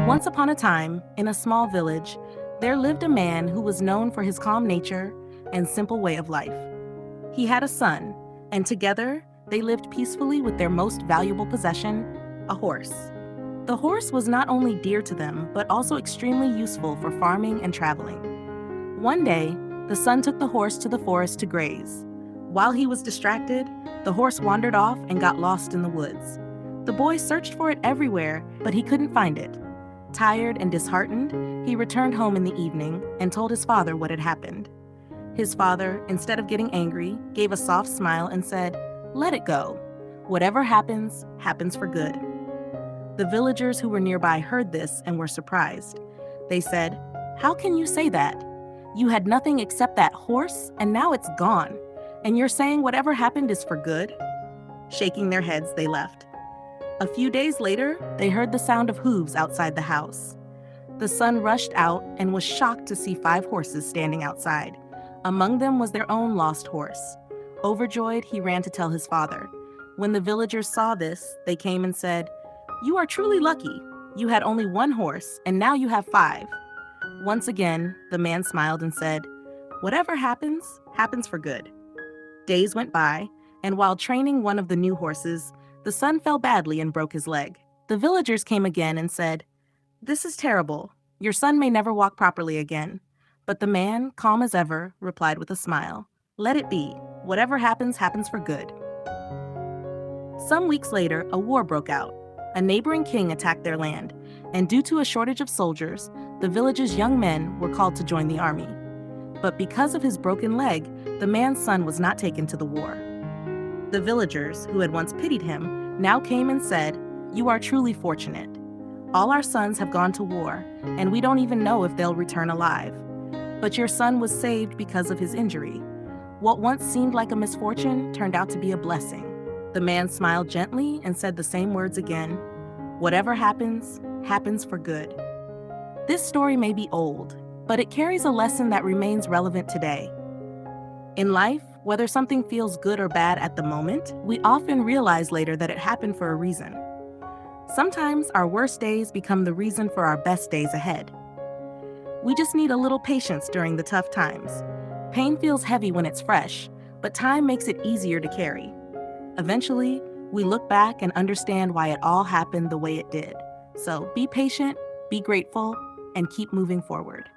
Once upon a time, in a small village, there lived a man who was known for his calm nature and simple way of life. He had a son, and together they lived peacefully with their most valuable possession, a horse. The horse was not only dear to them, but also extremely useful for farming and traveling. One day, the son took the horse to the forest to graze. While he was distracted, the horse wandered off and got lost in the woods. The boy searched for it everywhere, but he couldn't find it. Tired and disheartened, he returned home in the evening and told his father what had happened. His father, instead of getting angry, gave a soft smile and said, "Let it go. Whatever happens, happens for good." The villagers who were nearby heard this and were surprised. They said, "How can you say that? You had nothing except that horse, and now it's gone. And you're saying whatever happened is for good?" Shaking their heads, they left. A few days later, they heard the sound of hooves outside the house. The son rushed out and was shocked to see 5 horses standing outside. Among them was their own lost horse. Overjoyed, he ran to tell his father. When the villagers saw this, they came and said, "You are truly lucky. You had only 1 horse, and now you have 5." Once again, the man smiled and said, "Whatever happens, happens for good." Days went by, and while training one of the new horses, the son fell badly and broke his leg. The villagers came again and said, "This is terrible. Your son may never walk properly again." But the man, calm as ever, replied with a smile, "Let it be. Whatever happens, happens for good." Some weeks later, a war broke out. A neighboring king attacked their land, and due to a shortage of soldiers, the village's young men were called to join the army. But because of his broken leg, the man's son was not taken to the war. The villagers, who had once pitied him, now came and said, "You are truly fortunate. All our sons have gone to war, and we don't even know if they'll return alive. But your son was saved because of his injury. What once seemed like a misfortune turned out to be a blessing." The man smiled gently and said the same words again, "Whatever happens, happens for good." This story may be old, but it carries a lesson that remains relevant today. In life, whether something feels good or bad at the moment, we often realize later that it happened for a reason. Sometimes our worst days become the reason for our best days ahead. We just need a little patience during the tough times. Pain feels heavy when it's fresh, but time makes it easier to carry. Eventually, we look back and understand why it all happened the way it did. So be patient, be grateful, and keep moving forward.